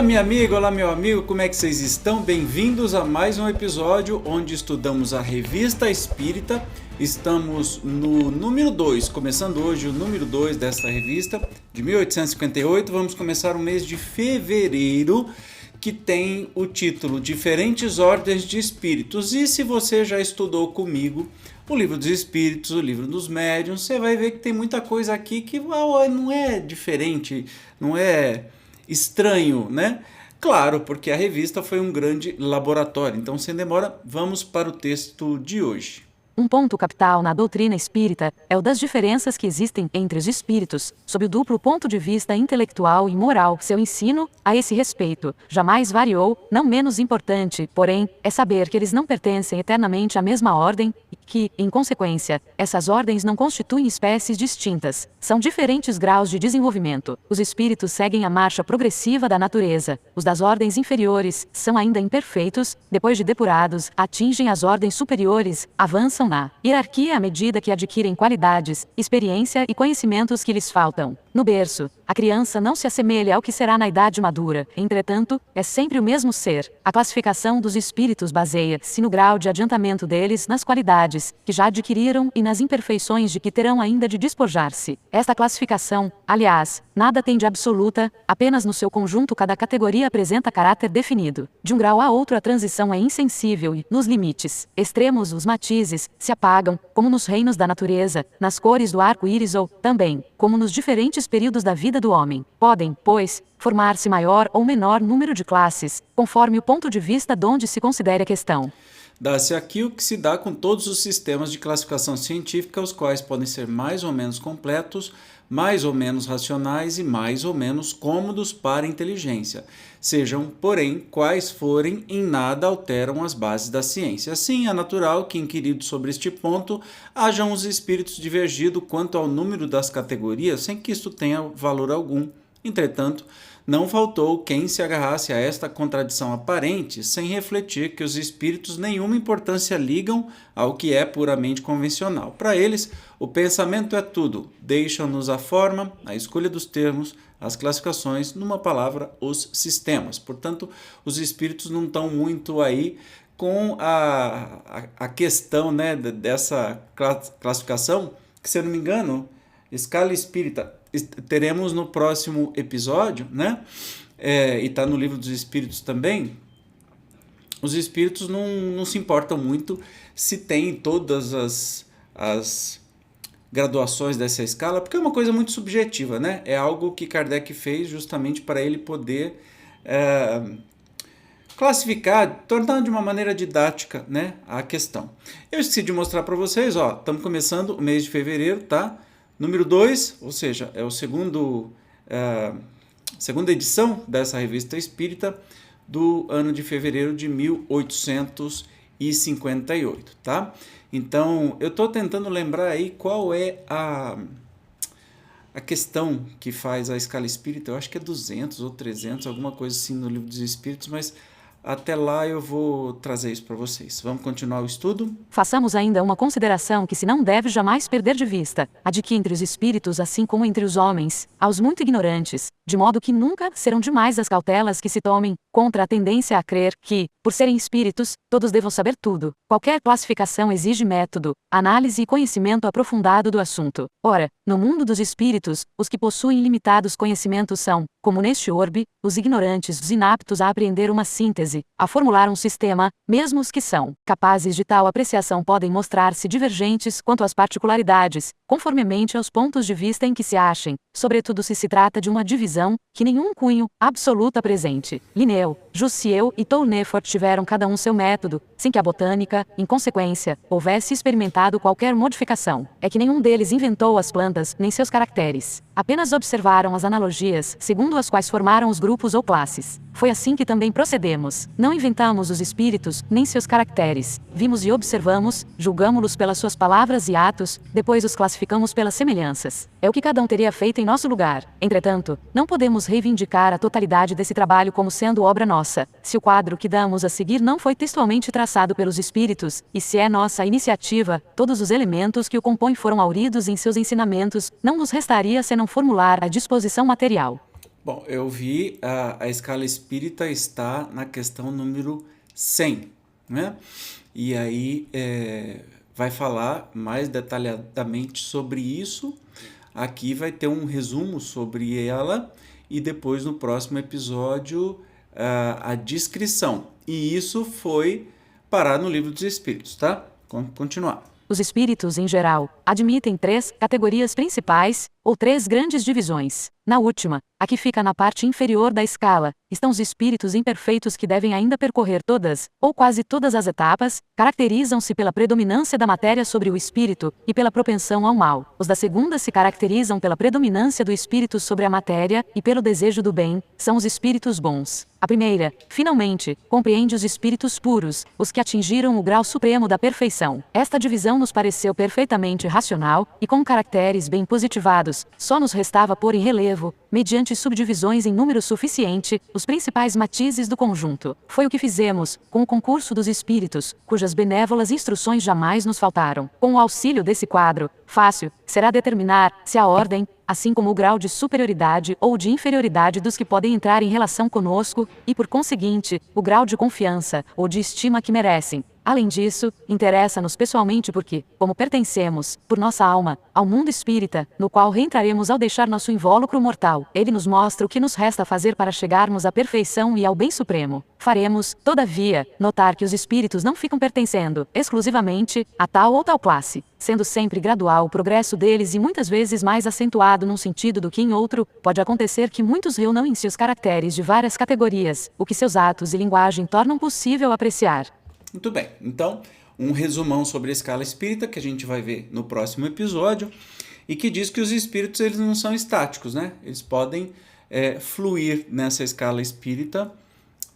Olá minha amiga, olá meu amigo, como é que vocês estão? Bem-vindos a mais um episódio onde estudamos a Revista Espírita. Estamos no número 2, começando hoje o número 2 desta revista, de 1858. Vamos começar o mês de fevereiro, que tem o título Diferentes Ordens de Espíritos. E se você já estudou comigo o Livro dos Espíritos, o Livro dos Médiuns, você vai ver que tem muita coisa aqui que não é diferente, não é estranho, né? Claro, porque a revista foi um grande laboratório. Então, sem demora, vamos para o texto de hoje. Um ponto capital na doutrina espírita é o das diferenças que existem entre os espíritos, sob o duplo ponto de vista intelectual e moral. Seu ensino, a esse respeito, jamais variou. Não menos importante, porém, é saber que eles não pertencem eternamente à mesma ordem e que, em consequência, essas ordens não constituem espécies distintas. São diferentes graus de desenvolvimento. Os espíritos seguem a marcha progressiva da natureza. Os das ordens inferiores são ainda imperfeitos, depois de depurados, atingem as ordens superiores, avançam na hierarquia à medida que adquirem qualidades, experiência e conhecimentos que lhes faltam. No berço, a criança não se assemelha ao que será na idade madura, entretanto, é sempre o mesmo ser. A classificação dos espíritos baseia-se no grau de adiantamento deles nas qualidades que já adquiriram e nas imperfeições de que terão ainda de despojar-se. Esta classificação, aliás, nada tem de absoluta, apenas no seu conjunto cada categoria apresenta caráter definido. De um grau a outro a transição é insensível e, nos limites extremos, os matizes se apagam, como nos reinos da natureza, nas cores do arco-íris ou, também, como nos diferentes períodos da vida do homem. Podem, pois, formar-se maior ou menor número de classes, conforme o ponto de vista de onde se considere a questão. Dá-se aqui o que se dá com todos os sistemas de classificação científica, os quais podem ser mais ou menos completos, mais ou menos racionais e mais ou menos cômodos para a inteligência. Sejam, porém, quais forem, em nada alteram as bases da ciência. Assim, é natural que, inquirido sobre este ponto, hajam os espíritos divergido quanto ao número das categorias, sem que isto tenha valor algum. Entretanto, não faltou quem se agarrasse a esta contradição aparente, sem refletir que os espíritos nenhuma importância ligam ao que é puramente convencional. Para eles, o pensamento é tudo, deixam-nos a forma, a escolha dos termos, as classificações, numa palavra, os sistemas. Portanto, os espíritos não estão muito aí com a questão, né, dessa classificação, que, se eu não me engano, escala espírita, teremos no próximo episódio, né? E está no Livro dos Espíritos também. Os espíritos não se importam muito se tem todas as graduações dessa escala, porque é uma coisa muito subjetiva, né? É algo que Kardec fez justamente para ele poder classificar, tornar de uma maneira didática, né, a questão. Eu esqueci de mostrar para vocês, ó, estamos começando o mês de fevereiro, tá? Número 2, ou seja, é o segunda edição dessa revista espírita do ano de fevereiro de 1858, tá? Então, eu estou tentando lembrar aí qual é a questão que faz a escala espírita. Eu acho que é 200 ou 300, alguma coisa assim no Livro dos Espíritos, mas até lá eu vou trazer isso para vocês. Vamos continuar o estudo? Façamos ainda uma consideração que se não deve jamais perder de vista, a de que entre os espíritos, assim como entre os homens, há os muito ignorantes, de modo que nunca serão demais as cautelas que se tomem contra a tendência a crer que, por serem espíritos, todos devam saber tudo. Qualquer classificação exige método, análise e conhecimento aprofundado do assunto. Ora, no mundo dos espíritos, os que possuem limitados conhecimentos são, como neste orbe, os ignorantes, os inaptos a apreender uma síntese, a formular um sistema, mesmo os que são capazes de tal apreciação podem mostrar-se divergentes quanto às particularidades, conformemente aos pontos de vista em que se achem, sobretudo se trata de uma divisão que nenhum cunho absoluto apresente. Linneu, Jussieu e Tournefort tiveram cada um seu método, sem que a botânica, em consequência, houvesse experimentado qualquer modificação. É que nenhum deles inventou as plantas, nem seus caracteres. Apenas observaram as analogias, segundo as quais formaram os grupos ou classes. Foi assim que também procedemos. Não inventamos os espíritos, nem seus caracteres. Vimos e observamos, julgamo-los pelas suas palavras e atos, depois os classificamos pelas semelhanças. É o que cada um teria feito em nosso lugar. Entretanto, não podemos reivindicar a totalidade desse trabalho como sendo obra nossa, se o quadro que damos a seguir não foi textualmente traçado pelos espíritos, e se é nossa iniciativa, todos os elementos que o compõem foram hauridos em seus ensinamentos, não nos restaria senão formular a disposição material. Bom, eu vi a escala espírita está na questão número 100, né? E aí vai falar mais detalhadamente sobre isso. Aqui vai ter um resumo sobre ela e depois no próximo episódio a descrição. E isso foi parar no Livro dos Espíritos, tá? Vamos continuar. Os espíritos, em geral, admitem 3 categorias principais, ou 3 grandes divisões. Na última, a que fica na parte inferior da escala, estão os espíritos imperfeitos que devem ainda percorrer todas, ou quase todas as etapas, caracterizam-se pela predominância da matéria sobre o espírito, e pela propensão ao mal. Os da segunda se caracterizam pela predominância do espírito sobre a matéria, e pelo desejo do bem, são os espíritos bons. A primeira, finalmente, compreende os espíritos puros, os que atingiram o grau supremo da perfeição. Esta divisão nos pareceu perfeitamente racional, e com caracteres bem positivados, só nos restava pôr em relevo, mediante subdivisões em número suficiente, os principais matizes do conjunto. Foi o que fizemos, com o concurso dos espíritos, cujas benévolas instruções jamais nos faltaram. Com o auxílio desse quadro, fácil será determinar se a ordem, assim como o grau de superioridade ou de inferioridade dos que podem entrar em relação conosco, e por conseguinte, o grau de confiança ou de estima que merecem. Além disso, interessa-nos pessoalmente porque, como pertencemos, por nossa alma, ao mundo espírita, no qual reentraremos ao deixar nosso invólucro mortal, ele nos mostra o que nos resta fazer para chegarmos à perfeição e ao bem supremo. Faremos, todavia, notar que os espíritos não ficam pertencendo, exclusivamente, a tal ou tal classe, sendo sempre gradual o progresso deles e muitas vezes mais acentuado num sentido do que em outro. Pode acontecer que muitos reúnam em si os caracteres de várias categorias, o que seus atos e linguagem tornam possível apreciar. Muito bem, então um resumão sobre a escala espírita que a gente vai ver no próximo episódio e que diz que os espíritos eles não são estáticos, né? Eles podem fluir nessa escala espírita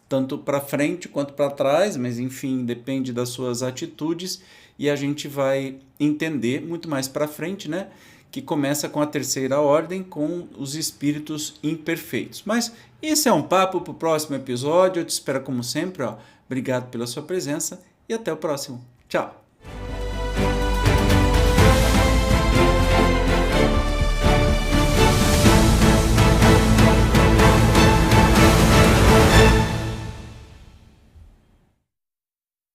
tanto para frente quanto para trás, mas enfim, depende das suas atitudes e a gente vai entender muito mais para frente, né? Que começa com a terceira ordem, com os espíritos imperfeitos. Mas esse é um papo para o próximo episódio. Eu te espero como sempre. Obrigado pela sua presença e até o próximo. Tchau!